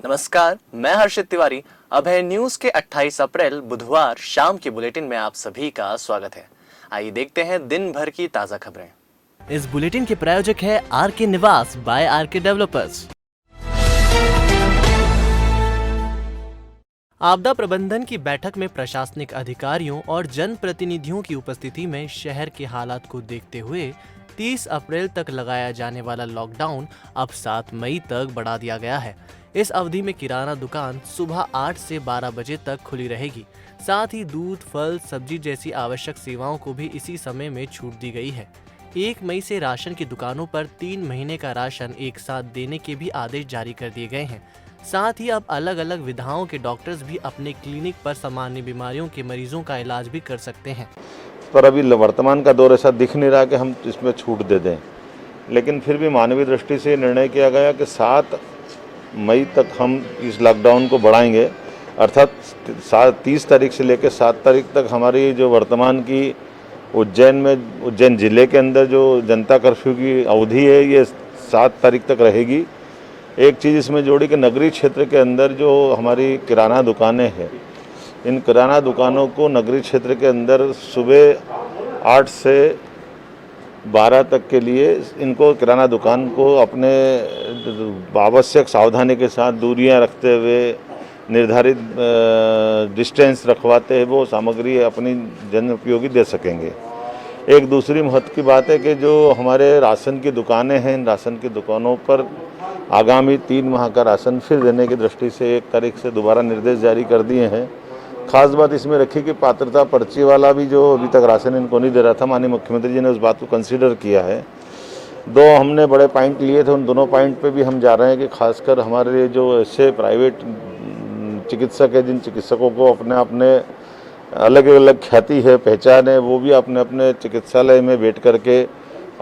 नमस्कार, मैं हर्षित तिवारी। अब है न्यूज के 28 अप्रैल बुधवार शाम के बुलेटिन में आप सभी का स्वागत है। आइए देखते हैं दिन भर की ताजा खबरें। इस बुलेटिन के प्रायोजक है आरके निवास बाय आरके डेवलपर्स। आपदा प्रबंधन की बैठक में प्रशासनिक अधिकारियों और जनप्रतिनिधियों की उपस्थिति में शहर के हालात को देखते हुए 30 अप्रैल तक लगाया जाने वाला लॉकडाउन अब 7 मई तक बढ़ा दिया गया है। इस अवधि में किराना दुकान सुबह 8 से 12 बजे तक खुली रहेगी। साथ ही दूध, फल, सब्जी जैसी आवश्यक सेवाओं को भी इसी समय में छूट दी गई है। 1 मई से राशन की दुकानों पर 3 महीने का राशन एक साथ देने के भी आदेश जारी कर दिए गए हैं। साथ ही अब अलग अलग विधाओं के डॉक्टर्स भी अपने क्लिनिक पर सामान्य बीमारियों के मरीजों का इलाज भी कर सकते हैं। पर अभी वर्तमान का दौर ऐसा दिख नहीं रहा कि हम इसमें छूट दे दें, लेकिन फिर भी मानवीय दृष्टि से निर्णय किया गया कि 7 मई तक हम इस लॉकडाउन को बढ़ाएंगे। अर्थात 30 तारीख से लेकर 7 तारीख तक हमारी जो वर्तमान की उज्जैन जिले के अंदर जो जनता कर्फ्यू की अवधि है ये 7 तारीख तक रहेगी। एक चीज़ इसमें जोड़ी कि नगरीय क्षेत्र के अंदर जो हमारी किराना दुकानें हैं, इन किराना दुकानों को नगरीय क्षेत्र के अंदर सुबह 8 से 12 तक के लिए इनको किराना दुकान को अपने आवश्यक सावधानी के साथ दूरियां रखते हुए निर्धारित डिस्टेंस रखवाते हुए वो सामग्री अपनी जन उपयोगी दे सकेंगे। एक दूसरी महत्व की बात है कि जो हमारे राशन की दुकानें हैं, इन राशन की दुकानों पर आगामी 3 माह का राशन फिर देने की दृष्टि से 1 तारीख से दोबारा निर्देश जारी कर दिए हैं। खास बात इसमें रखी कि पात्रता पर्ची वाला भी जो अभी तक राशन इनको नहीं दे रहा था, माननीय मुख्यमंत्री जी ने उस बात को कंसीडर किया है। 2 हमने बड़े पॉइंट लिए थे, उन दोनों पॉइंट पे भी हम जा रहे हैं कि खासकर हमारे जो ऐसे प्राइवेट चिकित्सक है, जिन चिकित्सकों को अपने अलग अलग ख्याति है, पहचान है, वो भी अपने अपने चिकित्सालय में बैठ करके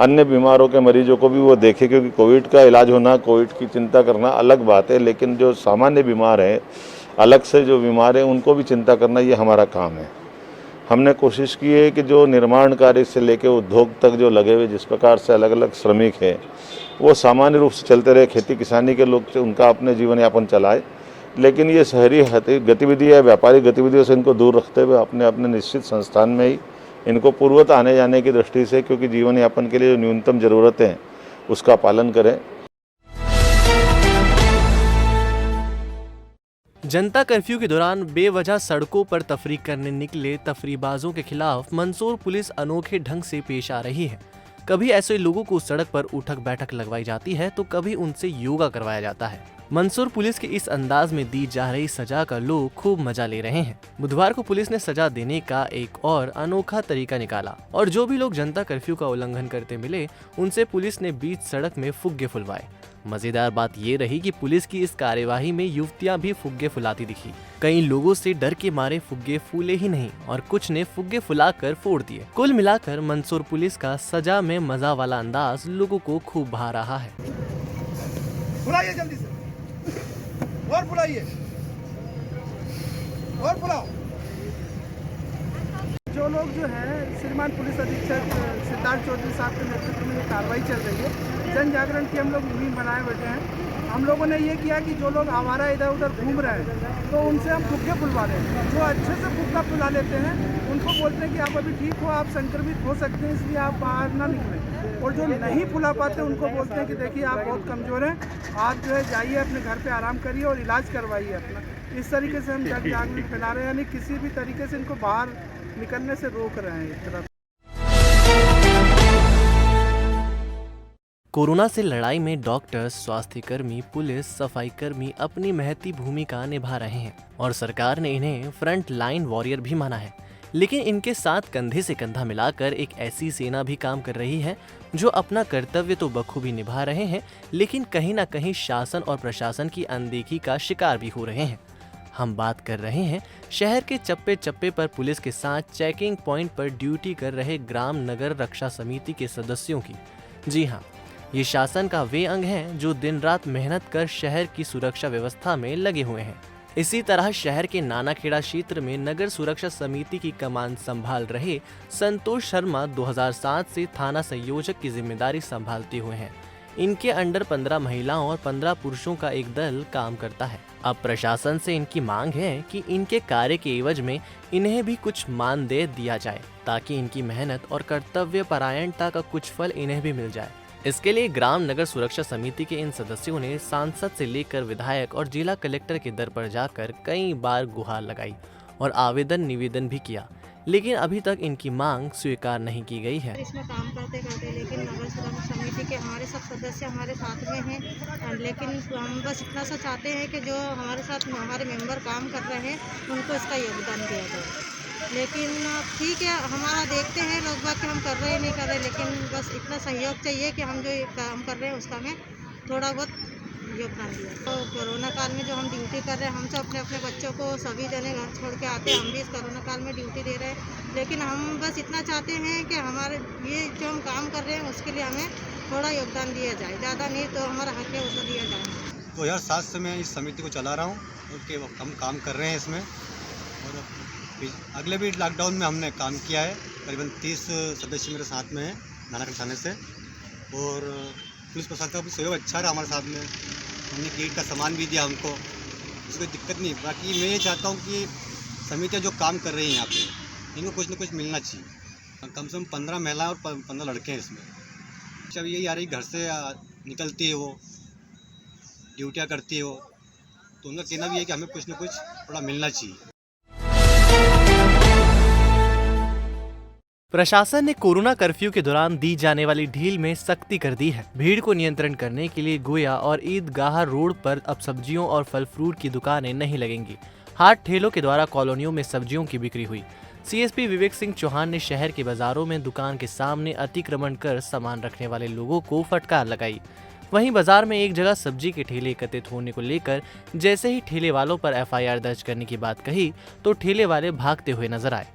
अन्य बीमारों के मरीजों को भी वो देखे, क्योंकि कोविड का इलाज होना, कोविड की चिंता करना अलग बात है, लेकिन जो सामान्य बीमार हैं, अलग से जो बीमार हैं, उनको भी चिंता करना ये हमारा काम है। हमने कोशिश की है कि जो निर्माण कार्य से लेकर उद्योग तक जो लगे हुए जिस प्रकार से अलग अलग श्रमिक हैं वो सामान्य रूप से चलते रहे, खेती किसानी के लोग उनका अपने जीवन यापन चलाए, लेकिन ये शहरी गतिविधि या व्यापारिक गतिविधियों से इनको दूर रखते हुए अपने अपने निश्चित संस्थान में ही इनको पूर्वत आने जाने की दृष्टि से, क्योंकि जीवन यापन के लिए जो न्यूनतम ज़रूरतें हैं उसका पालन करें। जनता कर्फ्यू के दौरान बेवजह सड़कों पर तफरीक करने निकले तफरीबाजों के खिलाफ मंदसौर पुलिस अनोखे ढंग से पेश आ रही है। कभी ऐसे लोगों को सड़क पर उठक बैठक लगवाई जाती है तो कभी उनसे योगा करवाया जाता है। मंदसौर पुलिस के इस अंदाज में दी जा रही सजा का लोग खूब मजा ले रहे हैं। बुधवार को पुलिस ने सजा देने का एक और अनोखा तरीका निकाला और जो भी लोग जनता कर्फ्यू का उल्लंघन करते मिले उनसे पुलिस ने बीच सड़क में फुग्गे फुलवाए। मजेदार बात ये रही कि पुलिस की इस कार्यवाही में युवतियां भी फुग्गे फुलाती दिखी। कई लोगों से डर के मारे फुग्गे फूले ही नहीं और कुछ ने फुग्गे फुलाकर फोड़ दिए। कुल मिलाकर मंदसौर पुलिस का सजा में मजा वाला अंदाज लोगों को खूब भा रहा है। फुलाइए जल्दी से, और फुलाइए, और फुलाओ। जो लोग जो है श्रीमान पुलिस अधीक्षक सिद्धार्थ चौधरी साहब के नेतृत्व में ये कार्रवाई चल रही है। जन जागरण की हम लोग मुहिम बनाए बैठे हैं। हम लोगों ने ये किया कि जो लोग आवारा इधर उधर घूम रहे हैं तो उनसे हम फुग्गे फुलवा रहे हैं। जो अच्छे से फुग्गा फुला लेते हैं उनको बोलते हैं कि आप अभी ठीक हो, आप संक्रमित हो सकते हैं, इसलिए आप बाहर ना निकलें। और जो नहीं फुला पाते उनको बोलते हैं कि देखिए आप बहुत कमज़ोर हैं, आप जो है जाइए अपने घर पे आराम करिए और इलाज करवाइए अपना। इस तरीके से हम जन जागरण फैला रहे हैं, यानी किसी भी तरीके से इनको बाहर निकलने से रोक रहे हैं। एक तरफ कोरोना से लड़ाई में डॉक्टर्स, स्वास्थ्य कर्मी, पुलिस, सफाई कर्मी अपनी महती भूमिका निभा रहे हैं और सरकार ने इन्हें फ्रंट लाइन वॉरियर भी माना है। लेकिन इनके साथ कंधे से कंधा मिलाकर एक ऐसी सेना भी काम कर रही है जो अपना कर्तव्य तो बखूबी निभा रहे हैं, लेकिन कहीं ना कहीं शासन और प्रशासन की अनदेखी का शिकार भी हो रहे हैं। हम बात कर रहे हैं शहर के चप्पे चप्पे पर पुलिस के साथ चेकिंग पॉइंट पर ड्यूटी कर रहे ग्राम नगर रक्षा समिति के सदस्यों की। जी हाँ, ये शासन का वे अंग हैं जो दिन रात मेहनत कर शहर की सुरक्षा व्यवस्था में लगे हुए हैं। इसी तरह शहर के नानाखेड़ा क्षेत्र में नगर सुरक्षा समिति की कमान संभाल रहे संतोष शर्मा 2007 से थाना संयोजक की जिम्मेदारी संभालते हुए हैं। इनके अंडर 15 महिलाओं और 15 पुरुषों का एक दल काम करता है। अब प्रशासन से इनकी मांग है कि इनके कार्य के एवज में इन्हें भी कुछ मानदेय दिया जाए, ताकि इनकी मेहनत और कर्तव्य परायणता का कुछ फल इन्हें भी मिल जाए। इसके लिए ग्राम नगर सुरक्षा समिति के इन सदस्यों ने सांसद से लेकर विधायक और जिला कलेक्टर के दर पर जाकर कई बार गुहार लगाई और आवेदन निवेदन भी किया, लेकिन अभी तक इनकी मांग स्वीकार नहीं की गई है। इसमें काम करते करते लेकिन नगर सुरक्षा समिति के हमारे सब सदस्य हमारे साथ में हैं, लेकिन हम बस इतना सा चाहते हैं कि जो हमारे साथ हमारे मेंबर काम कर रहे हैं उनको इसका योगदान दिया जाए। लेकिन ठीक है, हमारा देखते हैं लोग बात कि हम कर रहे हैं नहीं कर रहे, लेकिन बस इतना सहयोग चाहिए कि हम जो काम कर रहे हैं उसका में थोड़ा बहुत योगदान दिया। तो कोरोना काल में जो हम ड्यूटी कर रहे हैं, हम सब अपने अपने बच्चों को सभी जने घर छोड़ के आते हैं, हम भी इस कोरोना काल में ड्यूटी दे रहे हैं, लेकिन हम बस इतना चाहते हैं कि हमारे ये जो हम काम कर रहे हैं उसके लिए हमें थोड़ा योगदान दिया जाए, ज़्यादा नहीं तो हमारा हक है उसको दिया जाए। 2007 से मैं इस समिति को चला रहा हूँ और हम काम कर रहे हैं इसमें, और अगले भी लॉकडाउन में हमने काम किया है। करीबन 30 सदस्य मेरे साथ में हैं नानागढ़ थाने से, और पुलिस प्रशासन का भी सहयोग अच्छा रहा हमारे साथ में। हमने किट का सामान भी दिया हमको, इसको कोई दिक्कत नहीं। बाकी मैं ये चाहता हूँ कि समितियाँ जो काम कर रही हैं यहाँ पे, इनको कुछ न कुछ मिलना चाहिए। कम से कम 15 महिलाएं और 15 लड़के हैं इसमें। जब यही आ रही घर से निकलती है, वो ड्यूटियाँ करती है वो, तो उनका कहना भी है कि हमें कुछ न कुछ थोड़ा मिलना चाहिए। प्रशासन ने कोरोना कर्फ्यू के दौरान दी जाने वाली ढील में सख्ती कर दी है। भीड़ को नियंत्रण करने के लिए गोया और ईदगाह रोड पर अब सब्जियों और फल फ्रूट की दुकानें नहीं लगेंगी। हाट ठेलों के द्वारा कॉलोनियों में सब्जियों की बिक्री हुई। सीएसपी विवेक सिंह चौहान ने शहर के बाजारों में दुकान के सामने अतिक्रमण कर सामान रखने वाले लोगों को फटकार लगाई। वहीं बाजार में एक जगह सब्जी के ठेले एकत्रित होने को लेकर जैसे ही ठेले वालों पर एफआईआर दर्ज करने की बात कही तो ठेले वाले भागते हुए नजर आए।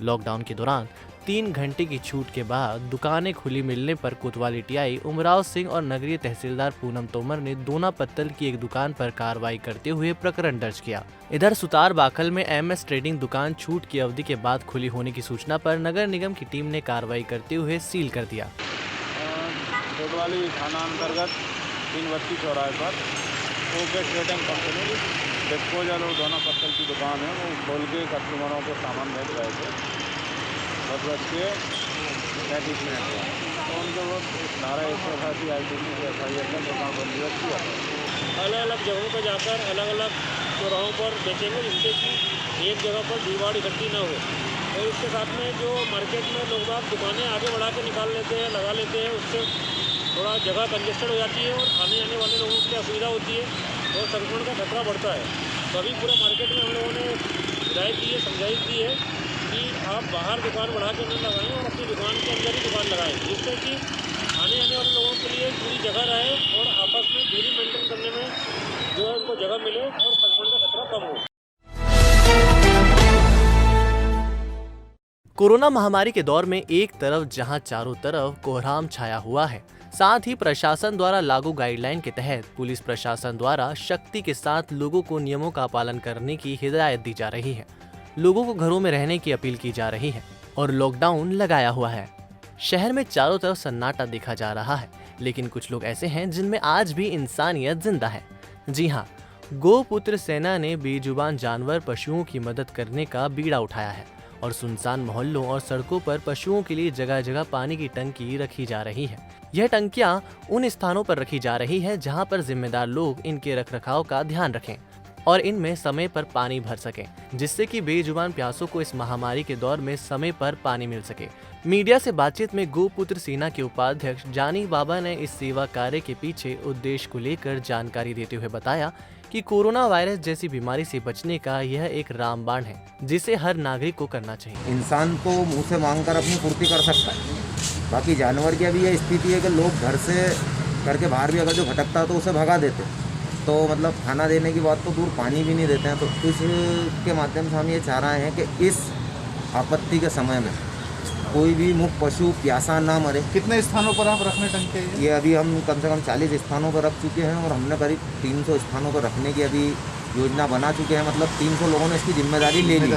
लॉकडाउन के दौरान 3 घंटे की छूट के बाद दुकानें खुली मिलने पर कोतवाली टीआई उमराव सिंह और नगरीय तहसीलदार पूनम तोमर ने दोना पत्तल की एक दुकान पर कार्रवाई करते हुए प्रकरण दर्ज किया। इधर सुतार बाखल में एमएस ट्रेडिंग दुकान छूट की अवधि के बाद खुली होने की सूचना पर नगर निगम की टीम ने कार्रवाई करते हुए सील कर दिया। कोतवाली थाना अंतर्गत 332 चौराहे पर ओके ट्रेडिंग कंपनी डिस्पोजल और दोना पत्तल की दुकान है, वो खोल के कस्टमरों को सामान भेज रहे थे 10:35 पर, तो उनके वो धारा 188 IPC के एफआईआर में दुकान बंदी किया। अलग अलग जगहों पर जाकर अलग अलग चौराहों पर बेचेंगे, जिससे कि एक जगह पर भीड़ इकट्ठी न हो। और इसके साथ में जो मार्केट में लोग बाग दुकानें आगे बढ़ा के निकाल लेते हैं, लगा लेते हैं, उससे थोड़ा जगह कंजेस्टेड हो जाती है और आने जाने वाले लोगों की असुविधा होती है और संक्रमण का खतरा बढ़ता है। तो अभी पूरे मार्केट में हम लोगों ने हिदायत दी है, समझाइश दी है कि आप बाहर दुकान बढ़ा के नहीं लगाएं और अपनी दुकान के अंदर ही दुकान लगाएं, जिससे कि आने जाने वाले लोगों के लिए पूरी जगह रहे और आपस में दूरी मेंटेन करने में जो है उनको जगह मिले और संक्रमण का खतरा कम हो। कोरोना महामारी के दौर में एक तरफ जहां चारों तरफ कोहराम छाया हुआ है, साथ ही प्रशासन द्वारा लागू गाइडलाइन के तहत पुलिस प्रशासन द्वारा सख्ती के साथ लोगों को नियमों का पालन करने की हिदायत दी जा रही है। लोगों को घरों में रहने की अपील की जा रही है और लॉकडाउन लगाया हुआ है। शहर में चारों तरफ सन्नाटा देखा जा रहा है, लेकिन कुछ लोग ऐसे हैं जिनमें आज भी इंसानियत जिंदा है। जी हाँ, गोपुत्र सेना ने बेजुबान जानवर पशुओं की मदद करने का बीड़ा उठाया है और सुनसान मोहल्लों और सड़कों पर पशुओं के लिए जगह जगह पानी की टंकी रखी जा रही है। यह टंकियां उन स्थानों पर रखी जा रही है जहां पर जिम्मेदार लोग इनके रखरखाव का ध्यान रखें और इनमें समय पर पानी भर सकें, जिससे कि बेजुबान प्यासों को इस महामारी के दौर में समय पर पानी मिल सके। मीडिया से बातचीत में गोपुत्र सेना के उपाध्यक्ष जानी बाबा ने इस सेवा कार्य के पीछे उद्देश्य को लेकर जानकारी देते हुए बताया कि कोरोना वायरस जैसी बीमारी से बचने का यह एक रामबाण है, जिसे हर नागरिक को करना चाहिए। इंसान तो मुंह से मांगकर अपनी पूर्ति कर सकता है, बाकी जानवर की अभी यह स्थिति है कि लोग घर से करके बाहर भी अगर जो भटकता है तो उसे भगा देते हैं। तो मतलब खाना देने की बात तो दूर, पानी भी नहीं देते हैं। तो इसके माध्यम से हम ये चाह रहे हैं कि इस आपत्ति के समय में कोई भी मुख पशु प्यासा ना मरे। कितने स्थानों पर आप रखने टंके? ये अभी हम कम से कम 40 स्थानों पर रख चुके हैं और हमने करीब 300 स्थानों पर रखने की अभी योजना बना चुके हैं। मतलब 300 लोगों ने इसकी जिम्मेदारी ले ली।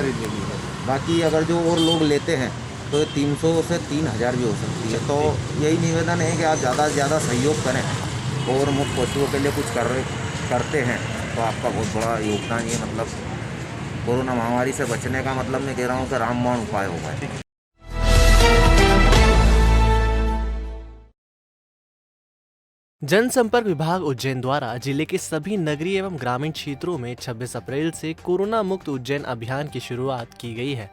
बाकी अगर जो और लोग लेते हैं तो ये 300 से 3000 भी हो सकती है। तो यही निवेदन है कि आप ज़्यादा से ज़्यादा सहयोग करें और मुक्त पशुओं के लिए कुछ करते हैं तो आपका बहुत बड़ा योगदान ये मतलब कोरोना महामारी से बचने का मतलब मैं कह रहा हूँ कि रामबाण उपाय होगा। जनसंपर्क विभाग उज्जैन द्वारा जिले के सभी नगरीय एवं ग्रामीण क्षेत्रों में 26 अप्रैल से कोरोना मुक्त उज्जैन अभियान की शुरुआत की गई है,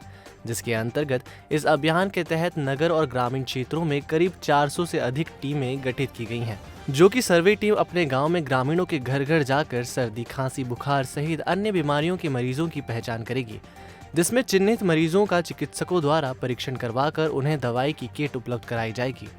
जिसके अंतर्गत इस अभियान के तहत नगर और ग्रामीण क्षेत्रों में करीब 400 से अधिक टीमें गठित की गई हैं, जो कि सर्वे टीम अपने गांव में ग्रामीणों के घर घर जाकर सर्दी, खांसी, बुखार सहित अन्य बीमारियों के मरीजों की पहचान करेगी, जिसमें चिन्हित मरीजों का चिकित्सकों द्वारा परीक्षण करवाकर उन्हें दवाई की किट उपलब्ध कराई जाएगी।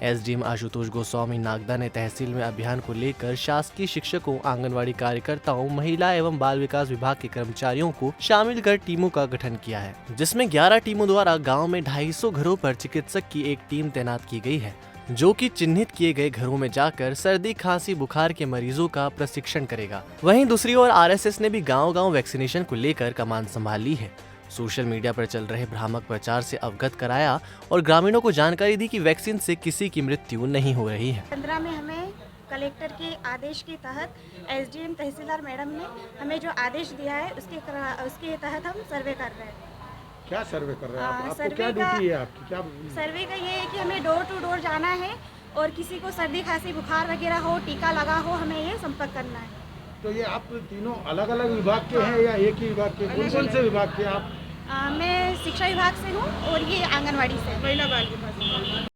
एसडीएम आशुतोष गोस्वामी नागदा ने तहसील में अभियान को लेकर शासकीय शिक्षकों, आंगनवाड़ी कार्यकर्ताओं, महिला एवं बाल विकास विभाग के कर्मचारियों को शामिल कर टीमों का गठन किया है, जिसमें 11 टीमों द्वारा गांव में 250 घरों पर चिकित्सक की एक टीम तैनात की गई है, जो कि चिन्हित किए गए घरों में जाकर सर्दी, खांसी, बुखार के मरीजों का प्रशिक्षण करेगा। वहीं दूसरी ओर आरएसएस ने भी गांव-गांव वैक्सीनेशन को लेकर कमान संभाल ली है। सोशल मीडिया पर चल रहे भ्रामक प्रचार से अवगत कराया और ग्रामीणों को जानकारी दी कि वैक्सीन से किसी की मृत्यु नहीं हो रही है। 15 में हमें कलेक्टर के आदेश के तहत एसडीएम तहसीलदार मैडम ने हमें जो आदेश दिया है उसके तहत हम सर्वे कर रहे हैं। क्या सर्वे कर रहे हैं आप? आपको सर्वे क्या ड्यूटी है आपकी? क्या सर्वे का ये है कि हमें डोर टू डोर जाना है और किसी को सर्दी, खांसी, बुखार वगैरह हो, टीका लगा हो, हमें ये संपर्क करना है। तो ये आप तीनों अलग अलग विभाग के हैं या एक ही विभाग के? कौन से विभाग के आप? मैं शिक्षा विभाग से हूँ और ये आंगनवाड़ी से, महिला बाल विभाग।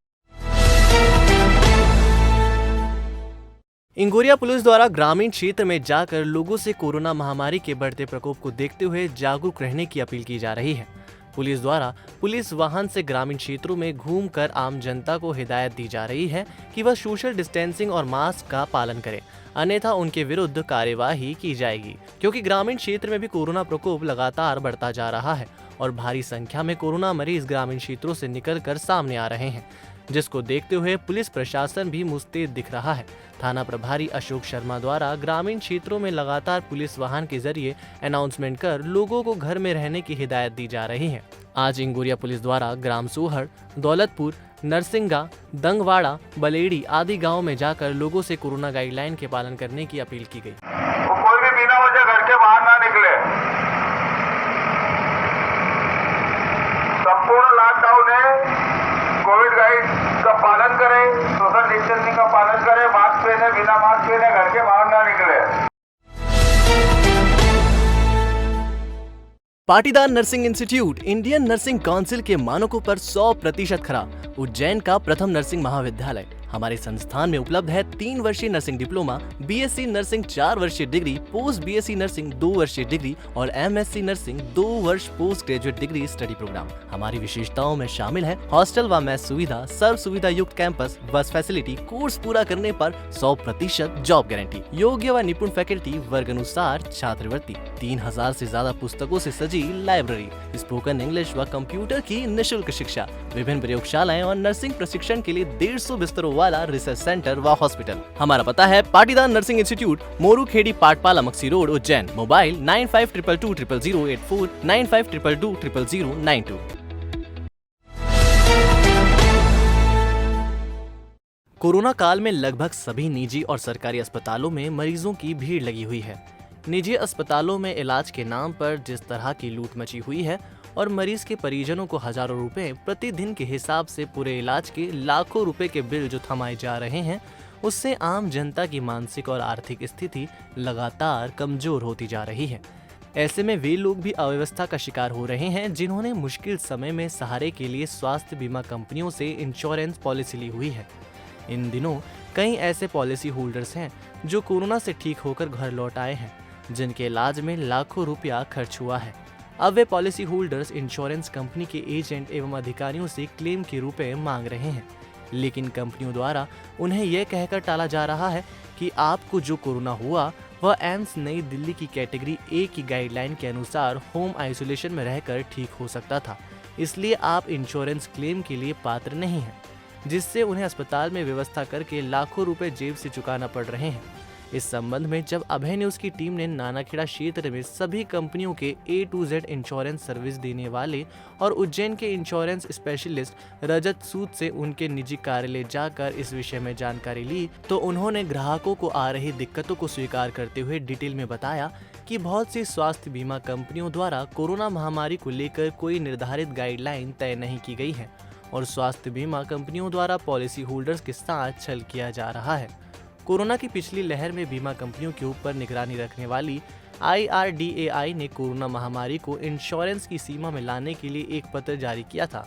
इंगोरिया पुलिस द्वारा ग्रामीण क्षेत्र में जाकर लोगों से कोरोना महामारी के बढ़ते प्रकोप को देखते हुए जागरूक रहने की अपील की जा रही है। पुलिस द्वारा पुलिस वाहन से ग्रामीण क्षेत्रों में घूमकर आम जनता को हिदायत दी जा रही है कि वह सोशल डिस्टेंसिंग और मास्क का पालन करें, अन्यथा उनके विरुद्ध कार्यवाही की जाएगी, क्योंकि ग्रामीण क्षेत्र में भी कोरोना प्रकोप लगातार बढ़ता जा रहा है और भारी संख्या में कोरोना मरीज ग्रामीण क्षेत्रों से निकलकर सामने आ रहे हैं, जिसको देखते हुए पुलिस प्रशासन भी मुस्तैद दिख रहा है। थाना प्रभारी अशोक शर्मा द्वारा ग्रामीण क्षेत्रों में लगातार पुलिस वाहन के जरिए अनाउंसमेंट कर लोगों को घर में रहने की हिदायत दी जा रही है। आज इंगोरिया पुलिस द्वारा ग्राम सोहर, दौलतपुर, नरसिंगा, दंगवाड़ा, बलेड़ी आदि गाँव में जाकर लोगों से कोरोना गाइडलाइन के पालन करने की अपील की गई। कोई भी बिना वजह घर के बाहर ना निकले। संपूर्ण लॉकडाउन है, कोविड गाइड का पालन करें, सोशल डिस्टेंसिंग का पालन करें, मास्क पहने, बिना मास्क पहने घर के बाहर ना निकले। Patidar nursing institute Indian nursing council के मानकों पर 100% खरा। उज्जैन का प्रथम नर्सिंग महाविद्यालय हमारे संस्थान में उपलब्ध है 3 वर्षीय नर्सिंग डिप्लोमा, बीएससी नर्सिंग 4 वर्षीय डिग्री, पोस्ट बीएससी नर्सिंग 2 वर्षीय डिग्री और एमएससी नर्सिंग 2 वर्ष post graduate degree study programme. हमारी विशेषताओं में शामिल है हॉस्टल व मेस सुविधा, सर्व सुविधा युक्त कैंपस, बस फैसिलिटी, कोर्स पूरा करने पर 100% जॉब गारंटी, योग्य व निपुण फैकल्टी, वर्ग अनुसार छात्रवृत्ति, 3000 से ज्यादा पुस्तकों से सजी लाइब्रेरी, स्पोकन इंग्लिश व कंप्यूटर की निःशुल्क शिक्षा, विभिन्न प्रयोगशालाएं और नर्सिंग प्रशिक्षण के लिए 150 बिस्तरों वाला रिसर्च सेंटर व हॉस्पिटल। हमारा पता है Patidar nursing institute, Moru Khedi, Patpala, Maksi road, Ujjain. Mobile 9522200084, 9522200092। Corona काल में लगभग सभी निजी और सरकारी अस्पतालों में मरीजों की भीड़ लगी हुई है। निजी अस्पतालों में इलाज के नाम पर जिस तरह की लूट मची हुई है और मरीज के परिजनों को हजारों रुपए प्रतिदिन के हिसाब से पूरे इलाज के लाखों रुपए के बिल जो थमाए जा रहे हैं, उससे आम जनता की मानसिक और आर्थिक स्थिति लगातार कमजोर होती जा रही है। ऐसे में वे लोग भी अव्यवस्था का शिकार हो रहे हैं जिन्होंने मुश्किल समय में सहारे के लिए स्वास्थ्य बीमा कंपनियों से इंश्योरेंस पॉलिसी ली हुई है। इन दिनों कई ऐसे पॉलिसी होल्डर्स हैं जो कोरोना से ठीक होकर घर लौट आए हैं, जिनके इलाज में लाखों रुपया खर्च हुआ है। अब वे पॉलिसी होल्डर्स इंश्योरेंस कंपनी के एजेंट एवं अधिकारियों से क्लेम के रुपए मांग रहे हैं, लेकिन कंपनियों द्वारा उन्हें यह कहकर टाला जा रहा है कि आपको जो कोरोना हुआ वह एम्स नई दिल्ली की कैटेगरी ए की गाइडलाइन के अनुसार होम आइसोलेशन में रहकर ठीक हो सकता था, इसलिए आप इंश्योरेंस क्लेम के लिए पात्र नहीं हैं, जिससे उन्हें अस्पताल में व्यवस्था करके लाखों रुपए जेब से चुकाना पड़ रहे हैं। इस संबंध में जब अभय न्यूज की टीम ने नानाखेड़ा क्षेत्र में सभी कंपनियों के A to Z insurance service देने वाले और उज्जैन के इंश्योरेंस स्पेशलिस्ट रजत सूद से उनके निजी कार्यालय जाकर इस विषय में जानकारी ली, तो उन्होंने ग्राहकों को आ रही दिक्कतों को स्वीकार करते हुए डिटेल में बताया कि बहुत सी स्वास्थ्य बीमा कंपनियों द्वारा कोरोना महामारी को लेकर कोई निर्धारित गाइडलाइन तय नहीं की गई है और स्वास्थ्य बीमा कंपनियों द्वारा पॉलिसी होल्डर्स के साथ छल किया जा रहा है। कोरोना की पिछली लहर में बीमा कंपनियों के ऊपर निगरानी रखने वाली IRDAI ने कोरोना महामारी को इंश्योरेंस की सीमा में लाने के लिए एक पत्र जारी किया था,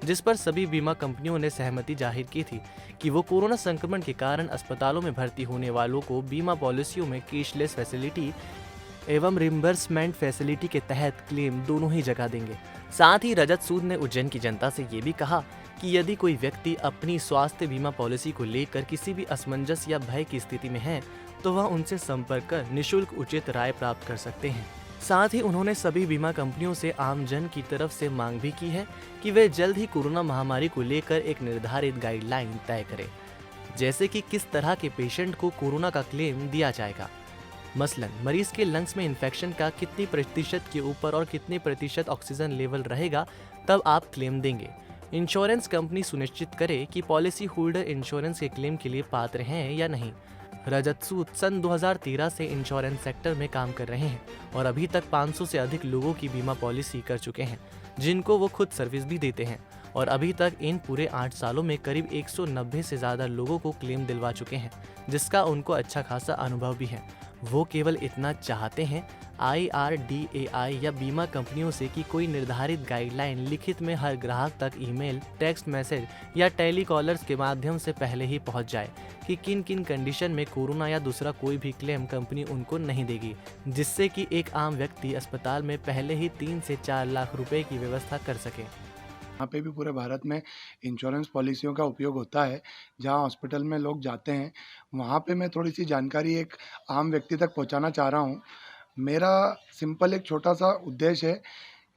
जिस पर सभी बीमा कंपनियों ने सहमति जाहिर की थी कि वो कोरोना संक्रमण के कारण अस्पतालों में भर्ती होने वालों को बीमा पॉलिसियों में कैशलेस फैसिलिटी एवं रिम्बर्समेंट फैसिलिटी के तहत क्लेम दोनों ही जगह देंगे। साथ ही रजत सूद ने उज्जैन की जनता से ये भी कहा कि यदि कोई व्यक्ति अपनी स्वास्थ्य बीमा पॉलिसी को लेकर किसी भी असमंजस या भय की स्थिति में है तो वह उनसे संपर्क कर निशुल्क उचित राय प्राप्त कर सकते हैं। साथ ही उन्होंने सभी बीमा कंपनियों से आम जन की तरफ से मांग भी की है कि वे जल्द ही कोरोना महामारी को लेकर एक निर्धारित गाइडलाइन तय करें, जैसे कि किस तरह के पेशेंट को कोरोना का क्लेम दिया जाएगा। मसलन मरीज के लंग्स में इन्फेक्शन का कितनी प्रतिशत के ऊपर और कितने प्रतिशत ऑक्सीजन लेवल रहेगा तब आप क्लेम देंगे। इंश्योरेंस कंपनी सुनिश्चित करे कि पॉलिसी होल्डर इंश्योरेंस के क्लेम के लिए पात्र हैं या नहीं। रजत सूद सन 2013 से इंश्योरेंस सेक्टर में काम कर रहे हैं और अभी तक 500 से अधिक लोगों की बीमा पॉलिसी कर चुके हैं, जिनको वो खुद सर्विस भी देते हैं और अभी तक इन पूरे 8 सालों में करीब 190 से ज़्यादा लोगों को क्लेम दिलवा चुके हैं, जिसका उनको अच्छा खासा अनुभव भी है। वो केवल इतना चाहते हैं IRDAI या बीमा कंपनियों से कि कोई निर्धारित गाइडलाइन लिखित में हर ग्राहक तक ईमेल, टेक्स्ट मैसेज या टेलीकॉलर्स के माध्यम से पहले ही पहुंच जाए कि किन किन कंडीशन में कोरोना या दूसरा कोई भी क्लेम कंपनी उनको नहीं देगी, जिससे कि एक आम व्यक्ति अस्पताल में पहले ही 3 से 4 लाख रुपए की व्यवस्था कर सके। यहाँ पे भी पूरे भारत में इंश्योरेंस पॉलिसियों का उपयोग होता है। जहाँ हॉस्पिटल में लोग जाते हैं वहाँ पे मैं थोड़ी सी जानकारी एक आम व्यक्ति तक पहुँचाना चाह रहा हूँ। मेरा सिंपल एक छोटा सा उद्देश्य है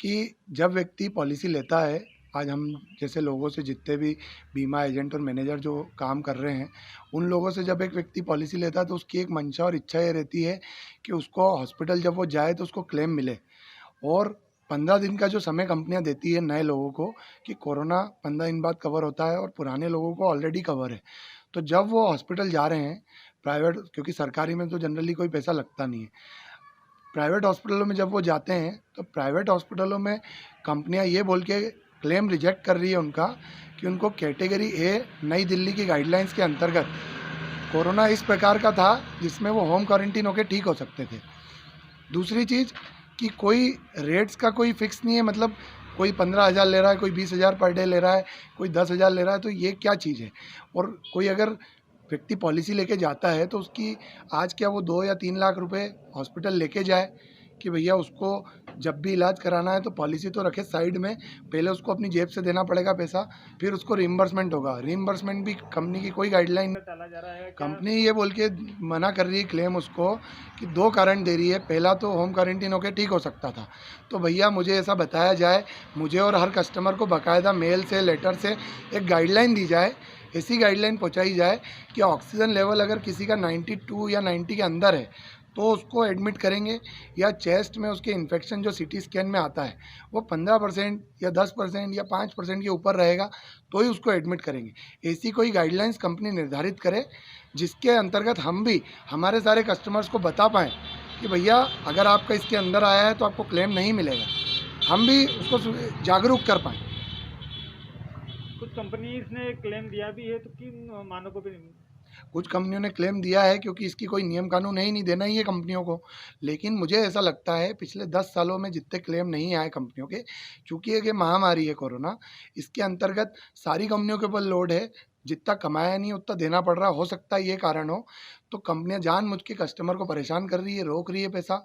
कि जब व्यक्ति पॉलिसी लेता है, आज हम जैसे लोगों से जितने भी बीमा एजेंट और मैनेजर जो काम कर रहे हैं उन लोगों से जब एक व्यक्ति पॉलिसी लेता है तो उसकी एक मंशा और इच्छा ये रहती है कि उसको हॉस्पिटल जब वो जाए तो उसको क्लेम मिले। और 15 दिन का जो समय कंपनियां देती है नए लोगों को कि कोरोना 15 दिन बाद कवर होता है और पुराने लोगों को ऑलरेडी कवर है, तो जब वो हॉस्पिटल जा रहे हैं प्राइवेट, क्योंकि सरकारी में तो जनरली कोई पैसा लगता नहीं है, प्राइवेट हॉस्पिटलों में जब वो जाते हैं तो प्राइवेट हॉस्पिटलों में कंपनियां ये बोल के क्लेम रिजेक्ट कर रही है उनका कि उनको कैटेगरी ए नई दिल्ली की गाइडलाइंस के अंतर्गत कोरोना इस प्रकार का था जिसमें वो होम क्वारंटीन होकर ठीक हो सकते थे। दूसरी चीज़ कि कोई रेट्स का कोई फिक्स नहीं है, मतलब कोई 15,000 ले रहा है, कोई 20,000 पर डे ले रहा है, कोई 10,000 ले रहा है, तो ये क्या चीज़ है। और कोई अगर व्यक्ति पॉलिसी लेके जाता है तो उसकी आज क्या वो 2 या 3 लाख रुपए हॉस्पिटल लेके जाए कि भैया उसको जब भी इलाज कराना है तो पॉलिसी तो रखे साइड में, पहले उसको अपनी जेब से देना पड़ेगा पैसा, फिर उसको रिइंबर्समेंट होगा। रिइंबर्समेंट भी कंपनी की कोई गाइडलाइन, कंपनी ये बोल के मना कर रही है क्लेम उसको कि 2 कारण दे रही है। पहला तो होम क्वारंटीन होकर ठीक हो सकता था, तो भैया मुझे ऐसा बताया जाए, मुझे और हर कस्टमर को बाकायदा मेल से लेटर से एक गाइडलाइन दी जाए, ऐसी गाइडलाइन पहुँचाई जाए कि ऑक्सीजन लेवल अगर किसी का 92 या 90 के अंदर है तो उसको एडमिट करेंगे, या चेस्ट में उसके इन्फेक्शन जो सीटी स्कैन में आता है वो 15% या 10% या 5% के ऊपर रहेगा तो ही उसको एडमिट करेंगे। ऐसी कोई गाइडलाइंस कंपनी निर्धारित करे जिसके अंतर्गत हम भी हमारे सारे कस्टमर्स को बता पाएँ कि भैया अगर आपका इसके अंदर आया है तो आपको क्लेम नहीं मिलेगा, हम भी उसको जागरूक कर पाएँ। कुछ कंपनीज ने क्लेम दिया भी है तो किन मानकों पे? कुछ कंपनियों ने क्लेम दिया है क्योंकि इसकी कोई नियम कानून है ही नहीं, देना ही है कंपनियों को। लेकिन मुझे ऐसा लगता है पिछले 10 सालों में जितने क्लेम नहीं आए कंपनियों के, चूँकि ये महामारी है कोरोना, इसके अंतर्गत सारी कंपनियों के ऊपर लोड है, जितना कमाया नहीं उतना देना पड़ रहा। हो सकता है ये कारण हो, तो कंपनियां जानबूझ के कस्टमर को परेशान कर रही है, रोक रही है, पैसा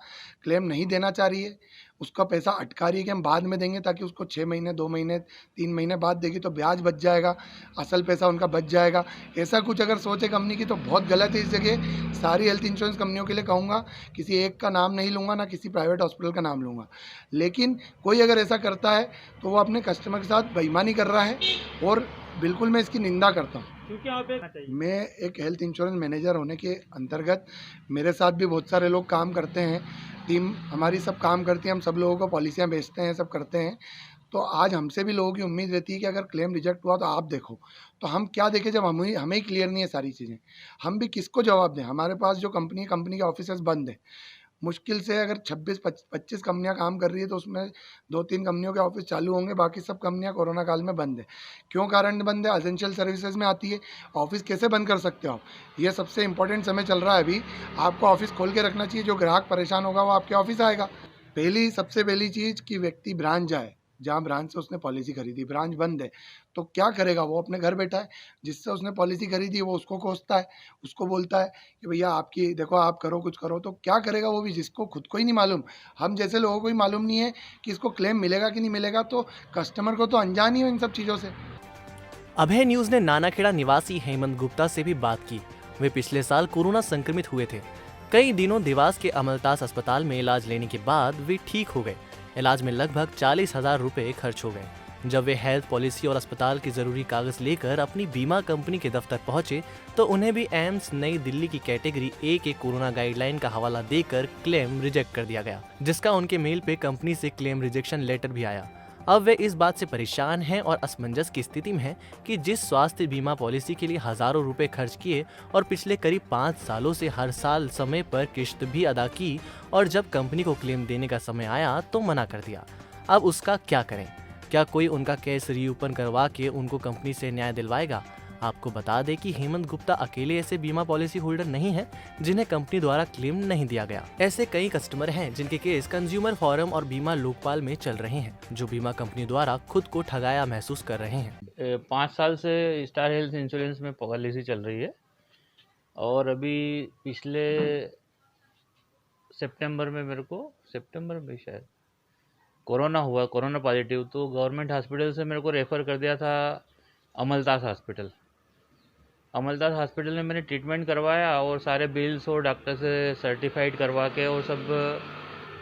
क्लेम नहीं देना चाह रही है, उसका पैसा अटका रही है कि हम बाद में देंगे, ताकि उसको 6 महीने 2 महीने 3 महीने बाद देगी तो ब्याज बच जाएगा, असल पैसा उनका बच जाएगा। ऐसा कुछ अगर सोचे कंपनी की तो बहुत गलत है। इस जगह सारी हेल्थ इंश्योरेंस कंपनियों के लिए कहूँगा, किसी एक का नाम नहीं लूँगा, ना किसी प्राइवेट हॉस्पिटल का नाम लूँगा, लेकिन कोई अगर ऐसा करता है तो वो अपने कस्टमर के साथ बेईमानी कर रहा है और बिल्कुल मैं इसकी निंदा करता हूँ। क्योंकि यहाँ पे मैं एक हेल्थ इंश्योरेंस मैनेजर होने के अंतर्गत मेरे साथ भी बहुत सारे लोग काम करते हैं, टीम हमारी सब काम करती है, हम सब लोगों को पॉलिसियाँ बेचते हैं, सब करते हैं। तो आज हमसे भी लोगों की उम्मीद रहती है कि अगर क्लेम रिजेक्ट हुआ तो आप देखो, तो हम क्या देखें जब हमें ही क्लियर नहीं है सारी चीज़ें, हम भी किसको जवाब दें। हमारे पास जो कंपनी के ऑफिसेस बंद है, मुश्किल से अगर 26-25 कंपनियां काम कर रही है तो उसमें 2-3 कंपनियों के ऑफिस चालू होंगे, बाकी सब कंपनियां कोरोना काल में बंद है। क्यों कारण बंद है? एसेंशियल सर्विसेज में आती है, ऑफिस कैसे बंद कर सकते हो आप? ये सबसे इंपॉर्टेंट समय चल रहा है अभी, आपको ऑफिस खोल के रखना चाहिए। जो ग्राहक परेशान होगा वो आपके ऑफिस आएगा। सबसे पहली चीज़ कि व्यक्ति ब्रांच जाए, जहाँ ब्रांच से उसने पॉलिसी खरीदी, ब्रांच बंद है तो क्या करेगा? वो अपने घर बैठा है, जिससे उसने पॉलिसी खरीदी वो उसको कोसता है, उसको बोलता है कि भैया आपकी देखो, आप करो, कुछ करो। तो क्या करेगा वो भी, जिसको खुद को ही नहीं मालूम, हम जैसे लोगों को ही मालूम नहीं है कि इसको क्लेम मिलेगा कि नहीं मिलेगा, तो कस्टमर को तो अनजान ही हो इन सब चीज़ों से। अभय न्यूज ने नानाखेड़ा निवासी हेमंत गुप्ता से भी बात की। वे पिछले साल कोरोना संक्रमित हुए थे। कई दिनों देवास के अमलतास अस्पताल में इलाज लेने के बाद वे ठीक हो गए। इलाज में लगभग 40,000 रुपए खर्च हो गए। जब वे हेल्थ पॉलिसी और अस्पताल के जरूरी कागज लेकर अपनी बीमा कंपनी के दफ्तर पहुंचे तो उन्हें भी एम्स नई दिल्ली की कैटेगरी ए के कोरोना गाइडलाइन का हवाला देकर क्लेम रिजेक्ट कर दिया गया, जिसका उनके मेल पे कंपनी से क्लेम रिजेक्शन लेटर भी आया। अब वे इस बात से परेशान हैं और असमंजस की स्थिति में हैं कि जिस स्वास्थ्य बीमा पॉलिसी के लिए हजारों रुपए खर्च किए और पिछले करीब 5 सालों से हर साल समय पर किश्त भी अदा की, और जब कंपनी को क्लेम देने का समय आया तो मना कर दिया। अब उसका क्या करें? क्या कोई उनका केस रीओपन करवा के उनको कंपनी से न्याय दिलवाएगा? आपको बता दें कि हेमंत गुप्ता अकेले ऐसे बीमा पॉलिसी होल्डर नहीं हैं जिन्हें कंपनी द्वारा क्लेम नहीं दिया गया। ऐसे कई कस्टमर हैं जिनके केस कंज्यूमर फोरम और बीमा लोकपाल में चल रहे हैं, जो बीमा कंपनी द्वारा खुद को ठगाया महसूस कर रहे हैं। 5 साल से स्टार हेल्थ इंश्योरेंस में पॉलिसी चल रही है और अभी पिछले सितंबर में शायद कोरोना हुआ, कोरोना पॉजिटिव, तो गवर्नमेंट हॉस्पिटल से मेरे को रेफ़र कर दिया था अमलतास हॉस्पिटल। अमलतास हॉस्पिटल में मैंने ट्रीटमेंट करवाया और सारे बिल्स और डॉक्टर से सर्टिफाइड करवा के और सब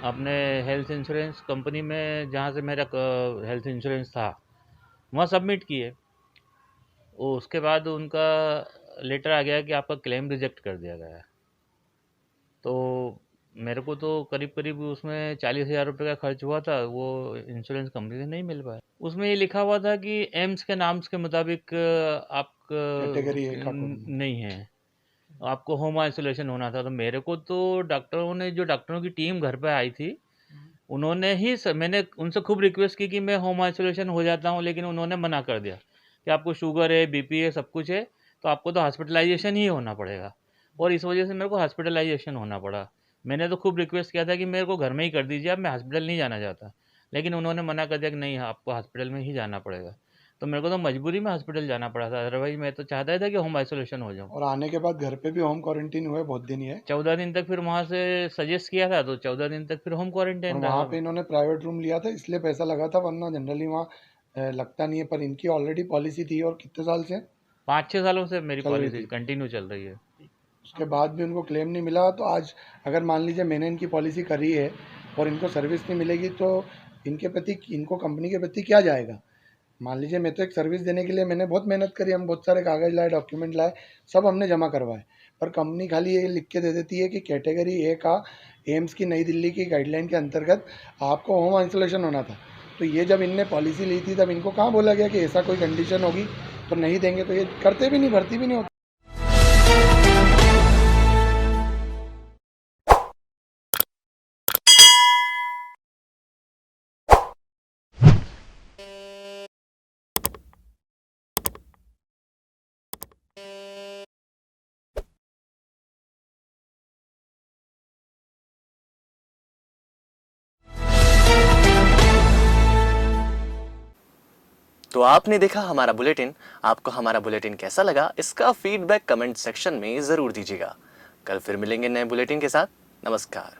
अपने हेल्थ इंश्योरेंस कंपनी में, जहाँ से मेरा हेल्थ इंश्योरेंस था, वहाँ सबमिट किए। उसके बाद उनका लेटर आ गया कि आपका क्लेम रिजेक्ट कर दिया गया है। तो मेरे को तो करीब उसमें 40,000 रुपये का खर्च हुआ था, वो इंश्योरेंस कंपनी से नहीं मिल पाया। उसमें ये लिखा हुआ था कि एम्स के नाम के मुताबिक आप नहीं है, आपको होम आइसोलेशन होना था। तो मेरे को तो डॉक्टरों की टीम घर पे आई थी, उन्होंने ही मैंने उनसे खूब रिक्वेस्ट की कि मैं होम आइसोलेशन हो जाता हूँ, लेकिन उन्होंने मना कर दिया कि आपको शुगर है, बीपी है, सब कुछ है, तो आपको तो हॉस्पिटलाइजेशन ही होना पड़ेगा। और इस वजह से मेरे को हॉस्पिटलाइजेशन होना पड़ा। मैंने तो खूब रिक्वेस्ट किया था कि मेरे को घर में ही कर दीजिए आप, मैं हॉस्पिटल नहीं जाना चाहता, लेकिन उन्होंने मना कर दिया कि नहीं, आपको हॉस्पिटल में ही जाना पड़ेगा। तो मेरे को तो मजबूरी में हॉस्पिटल जाना पड़ा था, अदरवाइज मैं तो चाहता ही था कि होम आइसोलेशन हो जाऊँ। और आने के बाद घर पे भी होम क्वारंटीन हुए बहुत दिन ही है, 14 दिन तक। फिर वहाँ से सजेस्ट किया था तो 14 दिन तक फिर होम क्वारंटाइन रहा। वहाँ पे इन्होंने प्राइवेट रूम लिया था इसलिए पैसा लगा था, वरना जनरली वहाँ लगता नहीं है। पर इनकी ऑलरेडी पॉलिसी थी और कितने साल से, 5-6 सालों से मेरी पॉलिसी कंटिन्यू चल रही है। उसके बाद भी उनको क्लेम नहीं मिला। तो आज अगर मान लीजिए मैंने इनकी पॉलिसी करी है और इनको सर्विस नहीं मिलेगी तो इनको कंपनी के प्रति क्या जाएगा? मान लीजिए मैं तो एक सर्विस देने के लिए मैंने बहुत मेहनत करी, हम बहुत सारे कागज लाए, डॉक्यूमेंट लाए, सब हमने जमा करवाए, पर कंपनी खाली ये लिख के दे देती है कि कैटेगरी ए का एम्स की नई दिल्ली की गाइडलाइन के अंतर्गत आपको होम आइसोलेशन होना था। तो ये जब इनने पॉलिसी ली थी तब इनको कहाँ बोला गया कि ऐसा कोई कंडीशन होगी तो नहीं देंगे? तो ये करते भी नहीं, भर्ती भी नहीं होती। तो आपने देखा हमारा बुलेटिन। आपको हमारा बुलेटिन कैसा लगा, इसका फीडबैक कमेंट सेक्शन में जरूर दीजिएगा। कल फिर मिलेंगे नए बुलेटिन के साथ। नमस्कार।